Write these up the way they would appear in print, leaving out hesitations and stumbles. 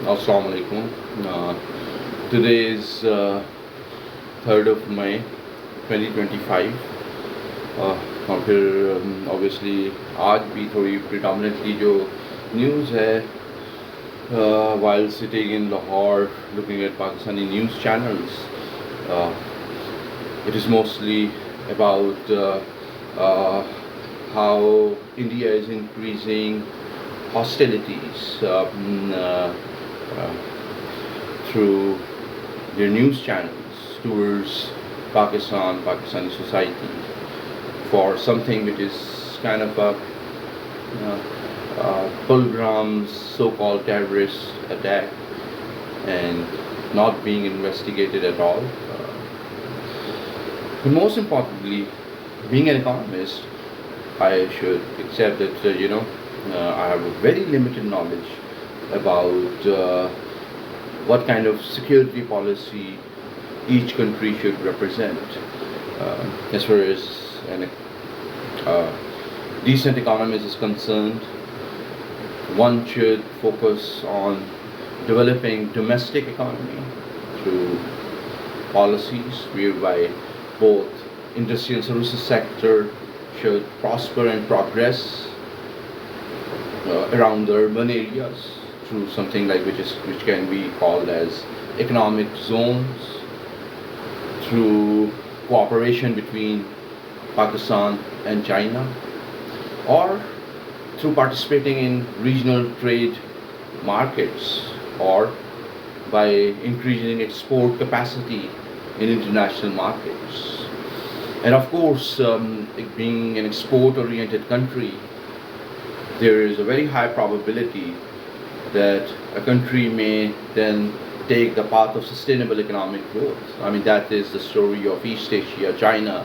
Assalamu alaikum. Uh, Today is 3rd of May 2025 और फिर obviously आज भी थोड़ी predominantly जो news है while sitting in Lahore looking at Pakistani news channels, uh, it is mostly about uh, how India is increasing hostilities uh, through their news channels towards Pakistani society for something which is kind of a Pulgram's so-called terrorist attack and not being investigated at all. But most importantly, being an economist, I should accept that I have a very limited knowledge about what kind of security policy each country should represent. As far as an decent economist is concerned, one should focus on developing domestic economy through policies whereby both industry and services sector should prosper and progress around the urban areas through something like which can be called as economic zones, through cooperation between Pakistan and China, or through participating in regional trade markets, or by increasing export capacity in international markets. And of course, being an export-oriented country, there is a very high probability that a country may then take the path of sustainable economic growth. I mean, that is the story of East Asia, China,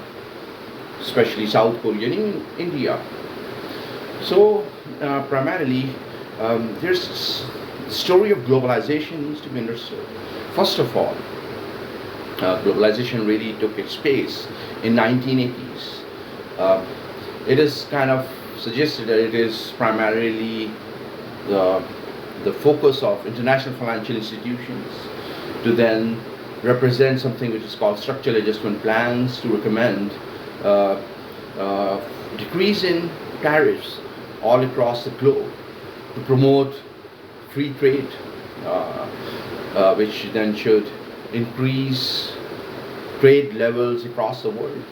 especially South Korea, and even India. So, primarily, there's the story of globalization needs to be understood. First of all, globalization really took its pace in 1980s. It is kind of suggested that it is primarily the focus of international financial institutions to then represent something which is called structural adjustment plans to recommend decrease in tariffs all across the globe to promote free trade, which then should increase trade levels across the world.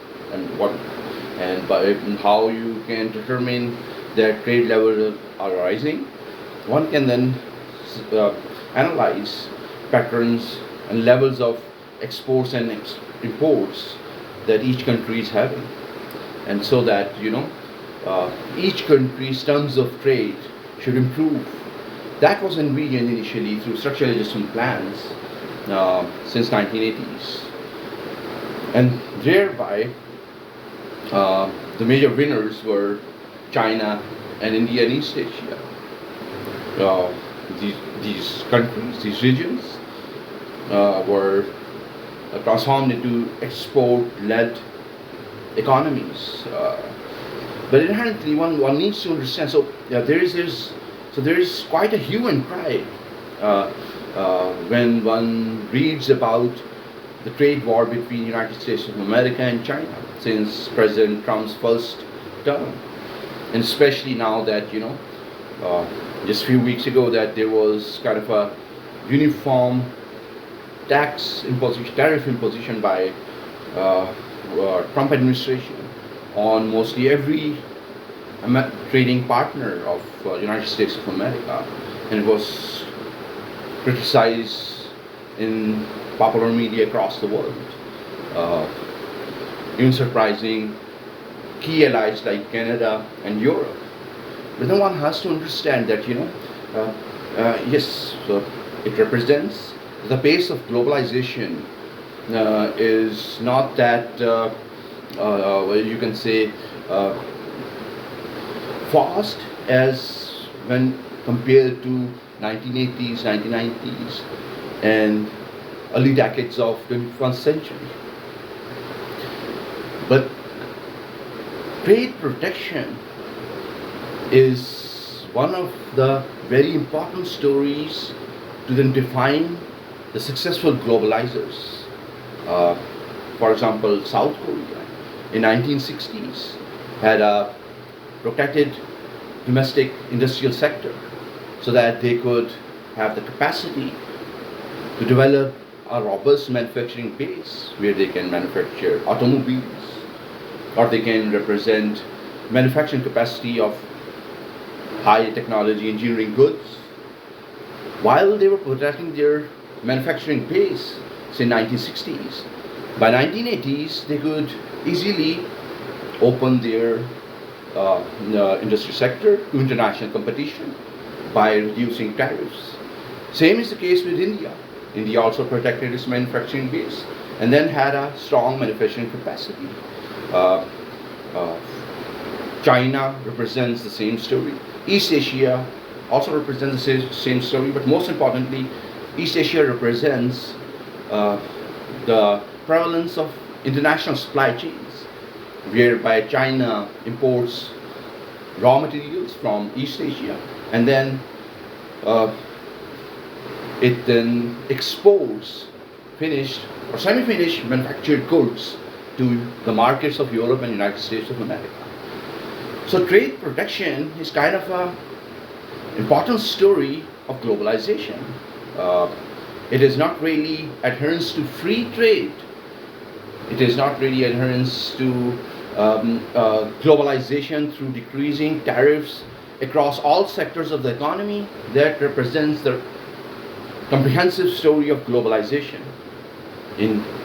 And by how you can determine that trade levels are rising, one can then analyze patterns and levels of exports and imports that each country is having, and so that each country's terms of trade should improve. That was envisioned initially through structural adjustment plans since 1980s, and thereby the major winners were China and India and East Asia. These countries, these regions, were transformed into export-led economies. But inherently, one needs to understand. So there is quite a hue and cry when one reads about the trade war between United States of America and China since President Trump's first term, and especially now that just a few weeks ago that there was kind of a uniform tariff imposition by Trump administration on mostly every trading partner of United States of America, and it was criticized in popular media across the world. Even surprising key allies like Canada and Europe. But then one has to understand that yes, so it represents the pace of globalization is not that well, you can say fast as when compared to 1980s, 1990s, and early decades of 21st century. But trade protection is one of the very important stories to then define the successful globalizers. Uh, for example, South Korea in 1960s had a protected domestic industrial sector so that they could have the capacity to develop a robust manufacturing base where they can manufacture automobiles or they can represent manufacturing capacity of high technology engineering goods while they were protecting their manufacturing base say 1960s. By 1980s they could easily open their industry sector to international competition by reducing tariffs. Same is the case with India. India also protected its manufacturing base and then had a strong manufacturing capacity. Uh, uh, China represents the same story. East Asia also represents the same story, but most importantly, East Asia represents uh, the prevalence of international supply chains, whereby China imports raw materials from East Asia and then uh, it then exports finished or semi-finished manufactured goods to the markets of Europe and United States of America. So trade protection is kind of a important story of globalization. Uh, it is not really adherence to free trade. It is not really adherence to globalization through decreasing tariffs across all sectors of the economy that represents the comprehensive story of globalization.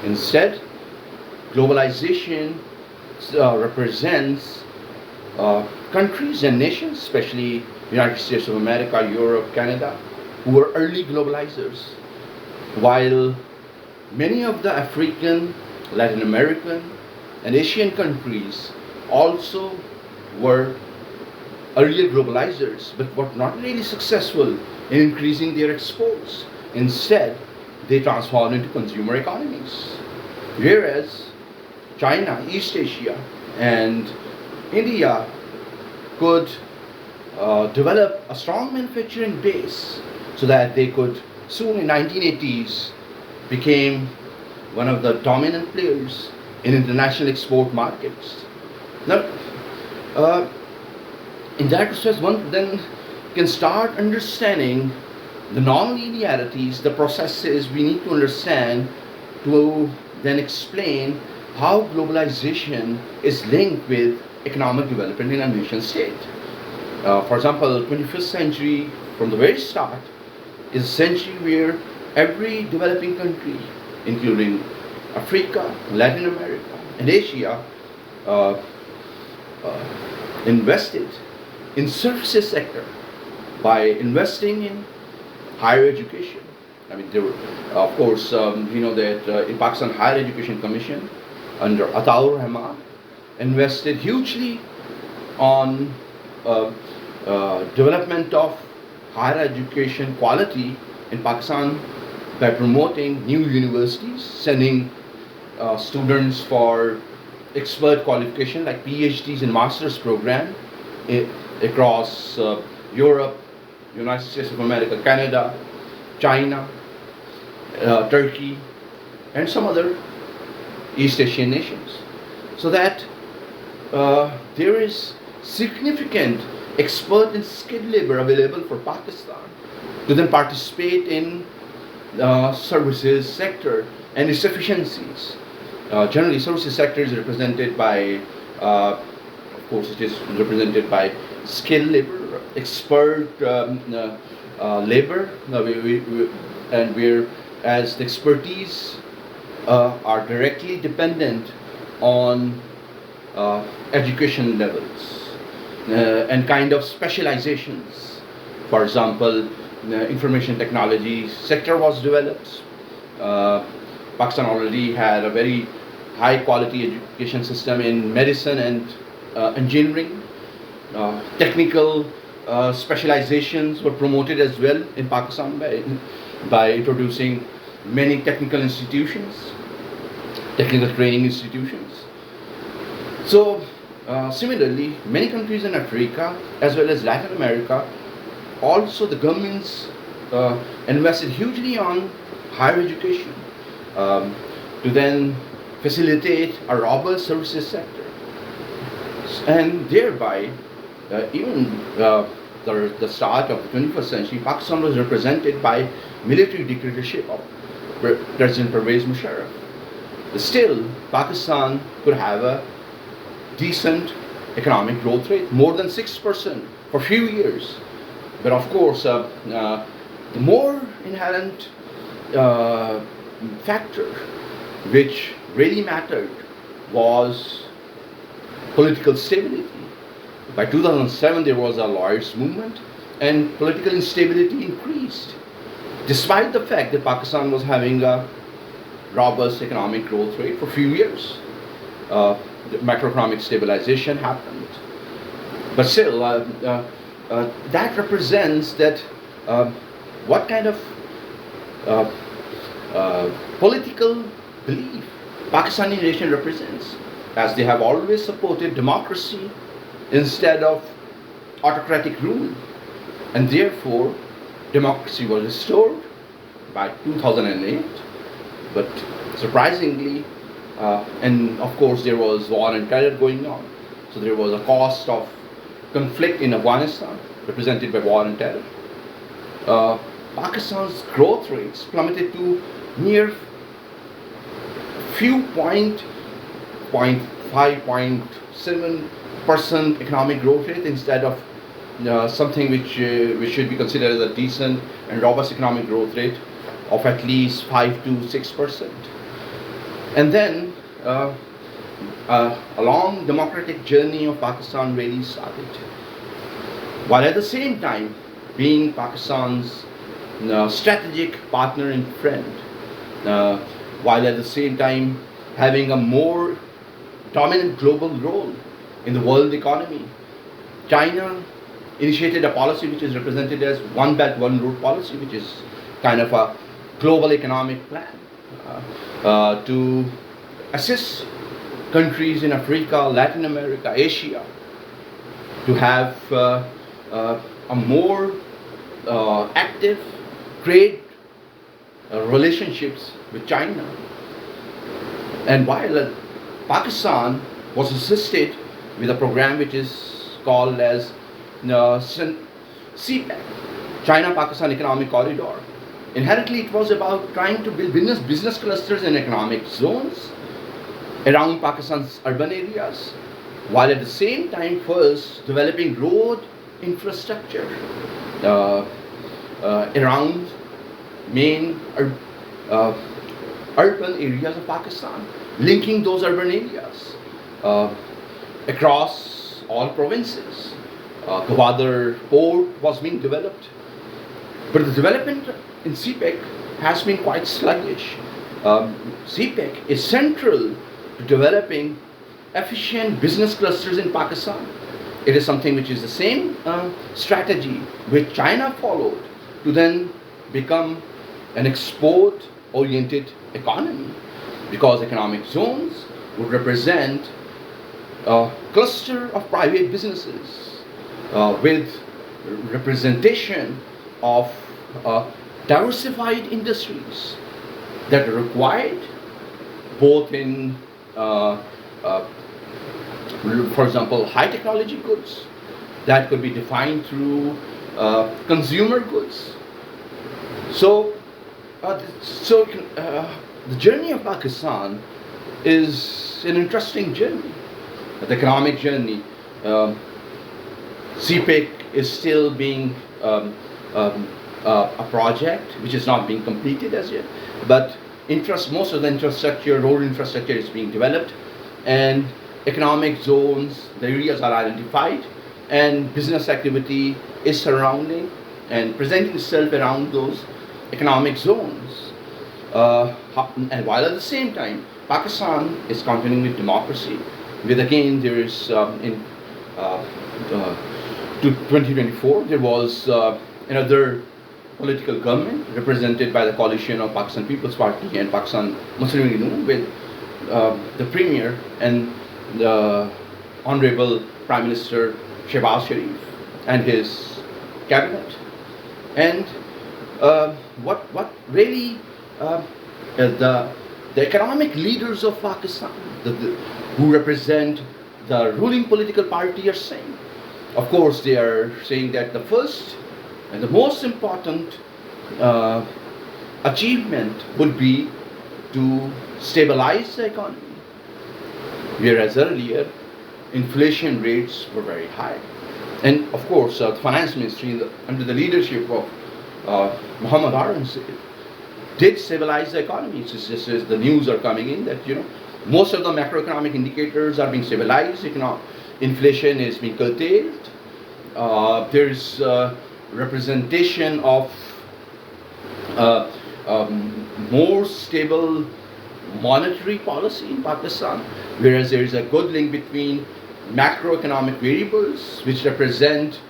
Instead, globalization represents countries and nations, especially United States of America, Europe, Canada, who were early globalizers, while many of the African, Latin American, and Asian countries also were earlier globalizers, but were not really successful in increasing their exports. Instead, they transformed into consumer economies. Whereas China, East Asia, and India could develop a strong manufacturing base so that they could soon in 1980s became one of the dominant players in international export markets. Now, in that respect, one then can start understanding the non-linearities, the processes we need to understand to then explain how globalization is linked with economic development in a nation state. For example, 21st century from the very start is a century where every developing country, including Africa, Latin America, and Asia, uh, invested in services sector by investing in higher education. I mean, there were, of course, you know that in Pakistan Higher Education Commission under Ataur Rahman invested hugely on development of higher education quality in Pakistan by promoting new universities, sending students for expert qualification like PhDs and master's program across Europe, United States of America, Canada, China, Turkey, and some other East Asian nations. So that there is significant expert and skilled labor available for Pakistan to then participate in services sector and its efficiencies. Generally, services sector is represented by, of course, it is represented by skilled labor, expert labor, and whereas the expertise are directly dependent on education levels and kind of specializations. For example, information technology sector was developed. Pakistan already had a very high quality education system in medicine and engineering. Technical specializations were promoted as well in Pakistan by introducing many technical institutions, technical training institutions. So similarly, many countries in Africa as well as Latin America, also the governments invested hugely on higher education, um, to then facilitate a robust services sector, and thereby, even the start of the 21st century, Pakistan was represented by military dictatorship of President Pervez Musharraf. Still, Pakistan could have a decent economic growth rate, more than 6% for few years. But of course, the more inherent factor which really mattered was political stability. By 2007, there was a lawyers' movement, and political instability increased, despite the fact that Pakistan was having a robust economic growth rate for a few years. The macroeconomic stabilization happened, but still, that represents that what kind of political belief Pakistani nation represents, as they have always supported democracy instead of autocratic rule, and therefore democracy was restored by 2008. But surprisingly, and of course there was war and terror going on, so there was a cost of conflict in Afghanistan represented by war and terror. Pakistan's growth rates plummeted to near few point 5.7% economic growth rate, instead of something which should be considered as a decent and robust economic growth rate of at least 5 to 6%. And then a long democratic journey of Pakistan really started, while at the same time being Pakistan's strategic partner and friend, while at the same time having a more dominant global role in the world economy. China initiated a policy which is represented as One Belt, One Road policy, which is kind of a global economic plan to assist countries in Africa, Latin America, Asia to have a more active trade relationships with China. And while Pakistan was assisted with a program which is called as CPEC, China-Pakistan Economic Corridor. Inherently, it was about trying to build business clusters and economic zones around Pakistan's urban areas, while at the same time first developing road infrastructure around main urban areas of Pakistan, linking those urban areas across all provinces. Gwadar port was being developed, but the development in CPEC has been quite sluggish. CPEC is central to developing efficient business clusters in Pakistan. It is something which is the same strategy which China followed to then become an export-oriented economy, because economic zones would represent a cluster of private businesses with representation of diversified industries that are required both in, for example, high technology goods that could be defined through consumer goods. So the journey of Pakistan is an interesting journey, the economic journey. CPEC is still being a project which is not being completed as yet, but most of the infrastructure, road infrastructure is being developed, and economic zones, the areas are identified, and business activity is surrounding and presenting itself around those economic zones. And while at the same time, Pakistan is continuing with democracy, with again there is in 2024 there was another political government represented by the coalition of Pakistan People's Party and Pakistan Muslim Union, with the Premier and the Honorable Prime Minister Shehbaz Sharif and his cabinet. And what really the economic leaders of Pakistan, who represent the ruling political party, are saying. Of course, they are saying that the first and the most important uh, achievement would be to stabilize the economy, whereas earlier inflation rates were very high. And of course, the finance ministry, under the leadership of Muhammad Aurangzeb, did stabilize the economy. It's just as the news are coming in that most of the macroeconomic indicators are being stabilized. Inflation is being curtailed. There's representation of uh, more stable monetary policy in Pakistan, whereas there is a good link between macroeconomic variables, which represent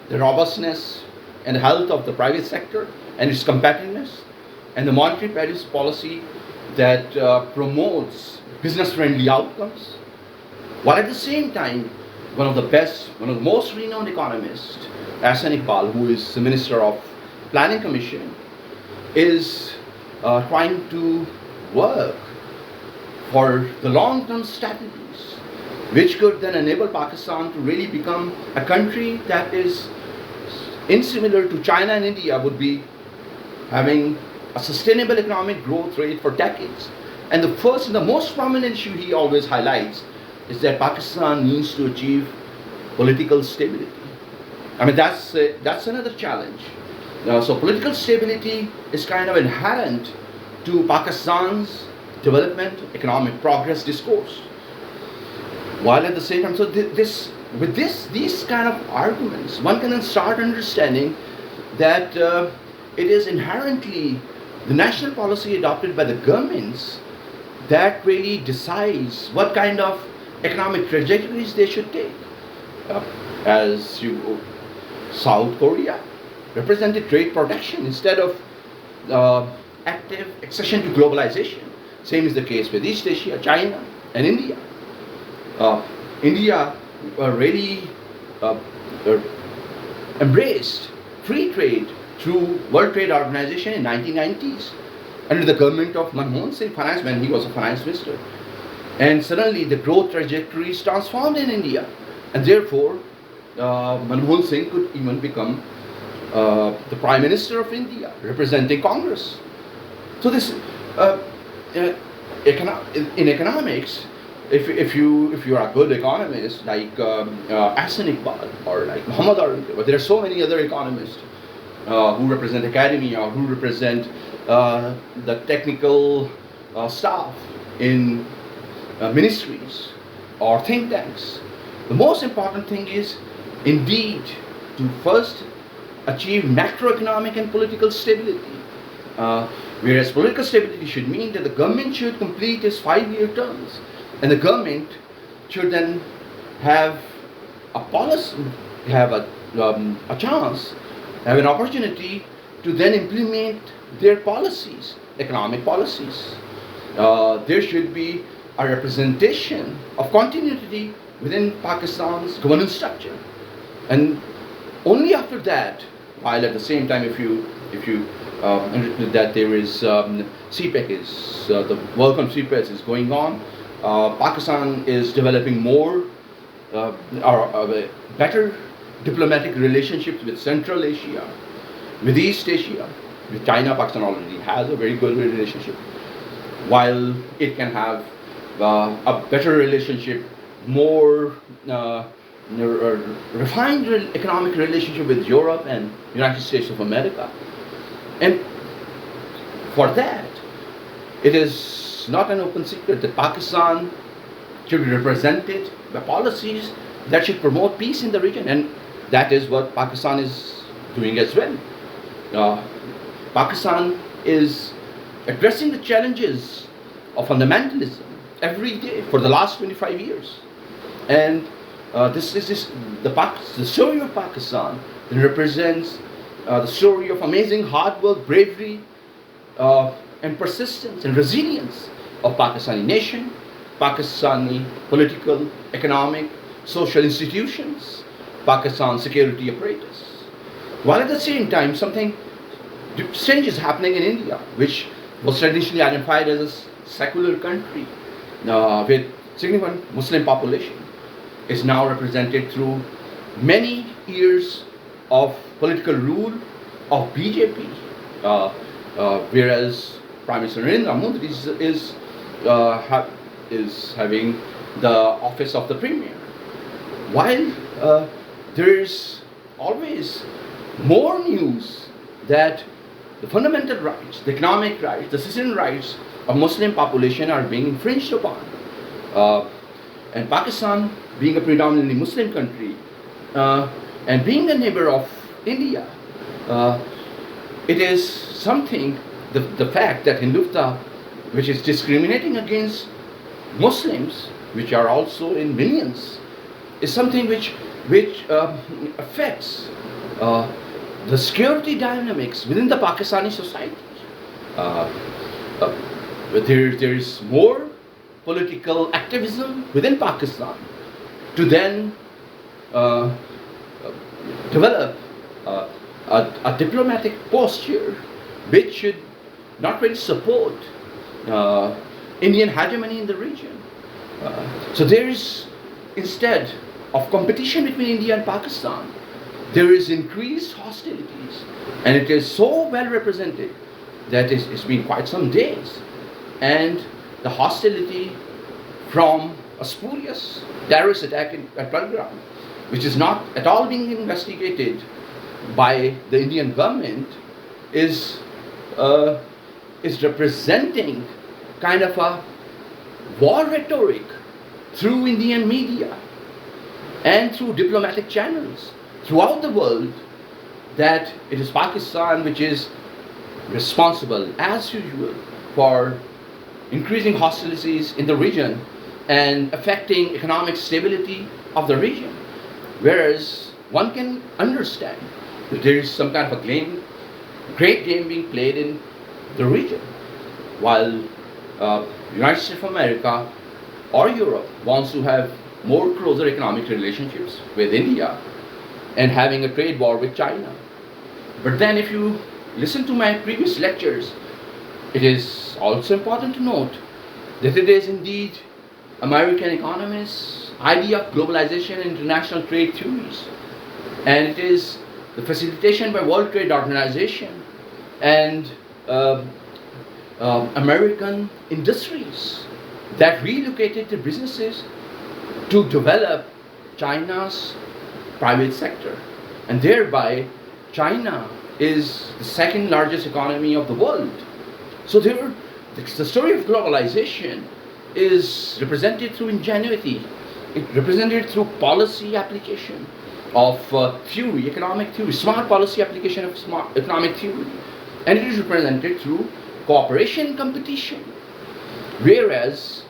the robustness and health of the private sector and its competitiveness, and the monetary policy that promotes business-friendly outcomes, while at the same time, one of the most renowned economists, Ahsan Iqbal, who is the Minister of Planning Commission, is trying to work for the long-term strategies, which could then enable Pakistan to really become a country that is similar to China and India, would be having a sustainable economic growth rate for decades. And the first and the most prominent issue he always highlights is that Pakistan needs to achieve political stability. I mean, that's another challenge. So political stability is kind of inherent to Pakistan's development, economic progress discourse. While at the same time, so these kind of arguments, one can then start understanding that it is inherently the national policy adopted by the governments that really decides what kind of economic trajectories they should take. As you South Korea represented trade protection instead of active accession to globalization. Same is the case with East Asia, China, and India. India really embraced free trade through World Trade Organization in 1990s under the government of Manmohan Singh, when he was a finance minister. And suddenly the growth trajectory is transformed in India, and therefore Manmohan Singh could even become the Prime Minister of India, representing Congress. So this in economics, if you are a good economist like Ahsan Iqbal or like Muhammad Aurangzeb, but there are so many other economists who represent academia, who represent the technical staff in ministries or think tanks. The most important thing is indeed to first achieve macroeconomic and political stability. Whereas political stability should mean that the government should complete its 5-year terms, and the government should then have a policy, have a chance, have an opportunity to then implement their policies, economic policies. There should be a representation of continuity within Pakistan's governance structure, and only after that, while at the same time, if you understood that there is CPEC is the work on CPEC is going on. Pakistan is developing more or better diplomatic relationships with Central Asia, with East Asia, with China. Pakistan already has a very good relationship, while it can have a better relationship, more refined economic relationship with Europe and United States of America. And for that, it is not an open secret that Pakistan should be represented by policies that should promote peace in the region, and that is what Pakistan is doing as well. Pakistan is addressing the challenges of fundamentalism every day for the last 25 years. And the story of Pakistan represents the story of amazing hard work, bravery, and persistence and resilience of Pakistani nation, Pakistani political, economic, social institutions, Pakistan security apparatus. While at the same time, something change is happening in India, which was traditionally identified as a secular country with significant Muslim population, is now represented through many years of political rule of BJP, whereas Prime Minister Narendra Modi is having the office of the Premier. While there is always more news that the fundamental rights, the economic rights, the citizen rights of Muslim population are being infringed upon. And Pakistan, being a predominantly Muslim country and being a neighbor of India, it is something, the fact that Hindutva, which is discriminating against Muslims, which are also in millions, is something which affects the security dynamics within the Pakistani society. There is more political activism within Pakistan to then develop a diplomatic posture which should not really support Indian hegemony in the region. So there is, instead of competition between India and Pakistan, there is increased hostilities, and it is so well represented that it's been quite some days, and the hostility from a spurious terrorist attack at Palgram, which is not at all being investigated by the Indian government, is representing kind of a war rhetoric through Indian media and through diplomatic channels throughout the world, that it is Pakistan which is responsible, as usual, for increasing hostilities in the region and affecting economic stability of the region. Whereas one can understand that there is some kind of a great game being played in the region, while United States of America or Europe wants to have more closer economic relationships with India and having a trade war with China. But then if you listen to my previous lectures, it is also important to note that it is indeed American economists' idea of globalization and international trade theories, and it is the facilitation by World Trade Organization and American industries that relocated the businesses to develop China's private sector, and thereby China is the second largest economy of the world. So the story of globalization is represented through ingenuity. It represented through policy application of theory, economic theory, smart policy application of smart economic theory, and it is represented through cooperation and competition. Whereas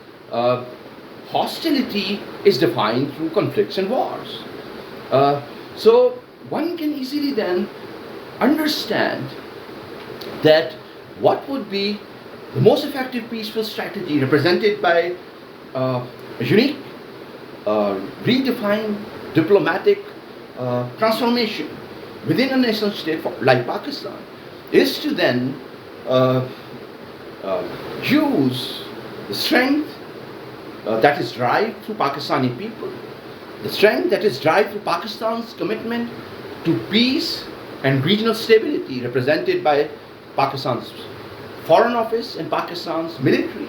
hostility is defined through conflicts and wars. So one can easily then understand that what would be the most effective peaceful strategy represented by a unique, redefined diplomatic transformation within a nation state like Pakistan is to then use the strength that is derived through Pakistani people, the strength that is derived through Pakistan's commitment to peace and regional stability represented by Pakistan's Foreign Office and Pakistan's military.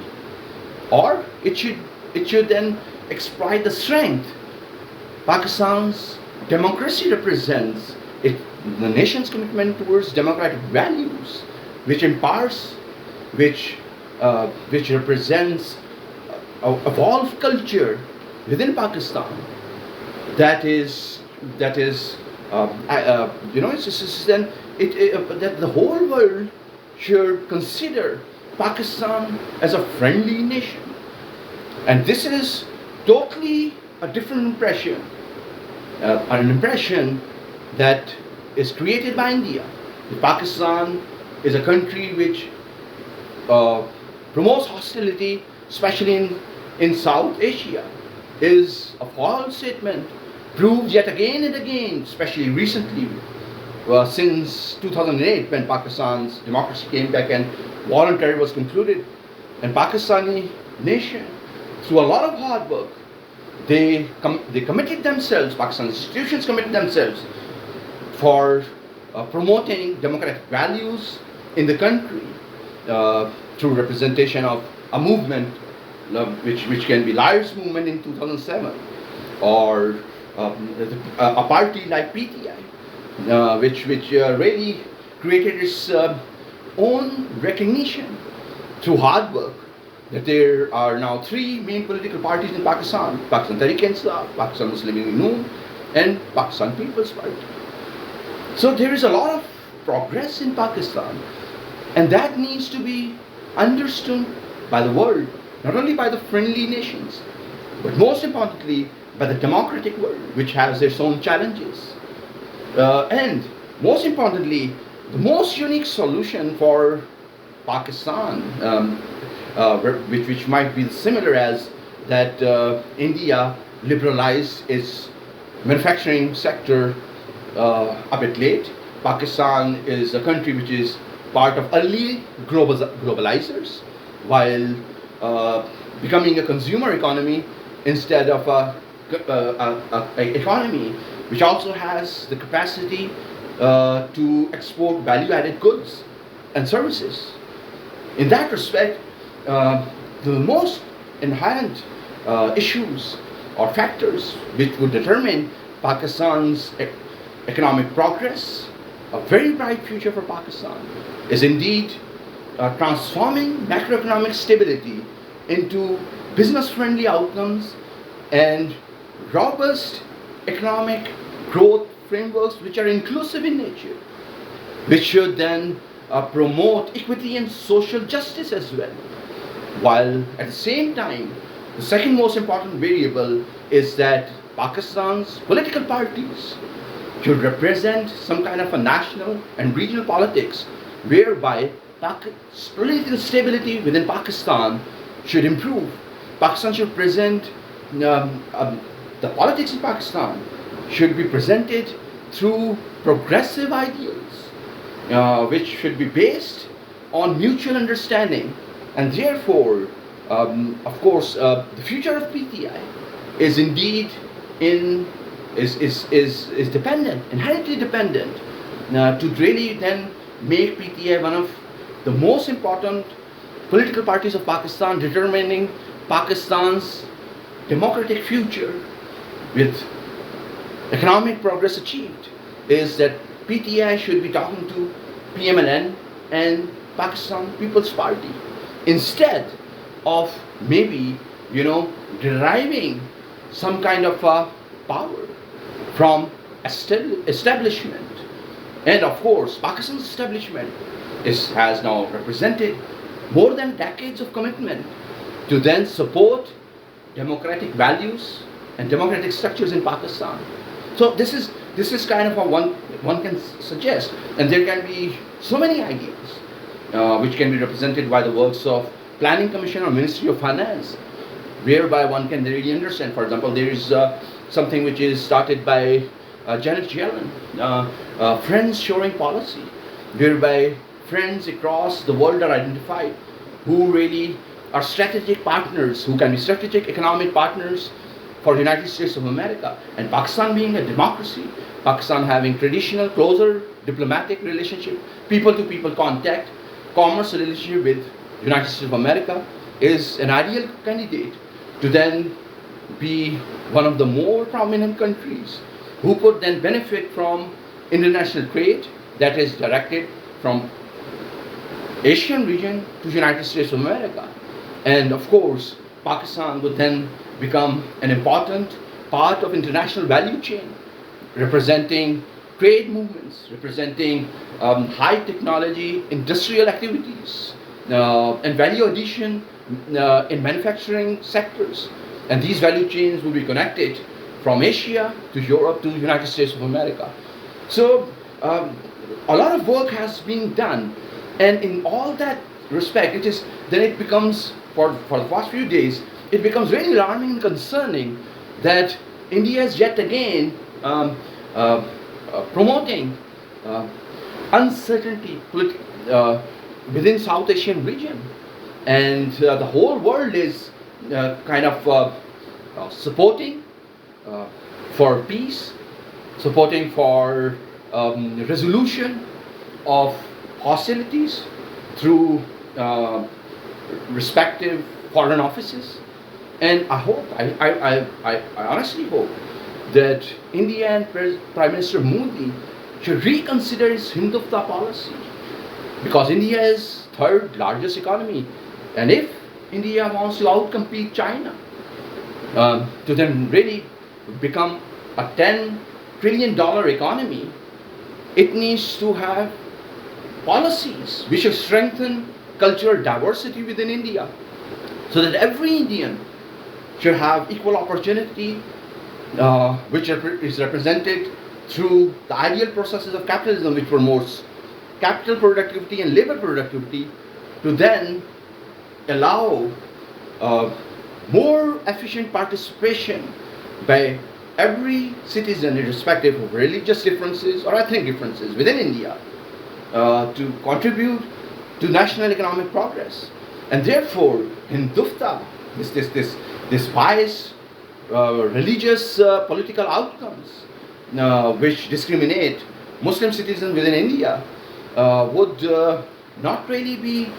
Or it should then exploit the strength Pakistan's democracy represents, the nation's commitment towards democratic values, which empowers, which represents a evolved culture within Pakistan that the whole world should consider Pakistan as a friendly nation. And this is totally a different impression, an impression that is created by India. Pakistan is a country which promotes hostility, especially in South Asia, is a false statement proved yet again and again, especially recently since 2008, when Pakistan's democracy came back and war on terror was concluded, and Pakistani nation, through a lot of hard work, they committed themselves, Pakistan institutions committed themselves for promoting democratic values in the country through representation of a movement which can be Liars Movement in 2007, or a party like PTI, which really created its own recognition through hard work, that there are now three main political parties in Pakistan: Pakistan Tehreek-e-Insaf, Pakistan Muslim League Noon, and Pakistan People's Party. So there is a lot of progress in Pakistan, and that needs to be understood by the world, not only by the friendly nations, but most importantly by the democratic world, which has its own challenges. And most importantly, the most unique solution for Pakistan, which might be similar as that India liberalized its manufacturing sector a bit late. Pakistan is a country which is part of early globalizers, while becoming a consumer economy instead of a economy which also has the capacity to export value-added goods and services. In that respect, the most inherent issues or factors which would determine Pakistan's economic progress, a very bright future for Pakistan, is indeed transforming macroeconomic stability into business-friendly outcomes and robust economic growth frameworks which are inclusive in nature, which should then promote equity and social justice as well. While at the same time, the second most important variable is that Pakistan's political parties should represent some kind of a national and regional politics whereby political stability within Pakistan should improve. Pakistan should present, the politics in Pakistan should be presented through progressive ideals, which should be based on mutual understanding. And therefore, of course, the future of PTI is indeed is dependent, inherently dependent, to really then make PTI one of the most important political parties of Pakistan, determining Pakistan's democratic future with economic progress achieved, is that PTI should be talking to PMLN and Pakistan People's Party instead of maybe, deriving some kind of power from establishment. And of course, Pakistan's establishment has now represented more than decades of commitment to then support democratic values and democratic structures in Pakistan. So this is kind of a one can suggest, and there can be so many ideas which can be represented by the works of Planning Commission or Ministry of Finance, whereby one can really understand. For example, there is something which is started by Janet Yellen, Friends Shoring Policy, whereby friends across the world are identified who really are strategic partners, who can be strategic economic partners for the United States of America. And Pakistan being a democracy, Pakistan having traditional, closer diplomatic relationship, people-to-people contact, commerce relationship with the United States of America, is an ideal candidate to then be one of the more prominent countries who could then benefit from international trade that is directed from Asian region to the United States of America. And of course, Pakistan would then become an important part of international value chain, representing trade movements, representing high technology industrial activities, and value addition in manufacturing sectors. And these value chains will be connected from Asia to Europe to the United States of America. So a lot of work has been done, and in all that respect, it becomes, for the past few days, it becomes very alarming and concerning that India is yet again promoting uh, uncertainty within South Asian region, and the whole world is kind of supporting uh, for peace, supporting for resolution of hostilities through respective foreign offices. And I hope, I honestly hope that India and Prime Minister Modi should reconsider its Hindutva policy, because India is third largest economy, and if India wants to outcompete China, to then really become a $10 trillion economy, it needs to have policies which will strengthen cultural diversity within India, so that every Indian should have equal opportunity, which is represented through the ideal processes of capitalism, which promotes capital productivity and labor productivity, to then allow more efficient participation by every citizen, irrespective of religious differences or ethnic differences within India, to contribute to national economic progress. And therefore, Hindutva, this bias, religious political outcomes, which discriminate Muslim citizens within India, would not really be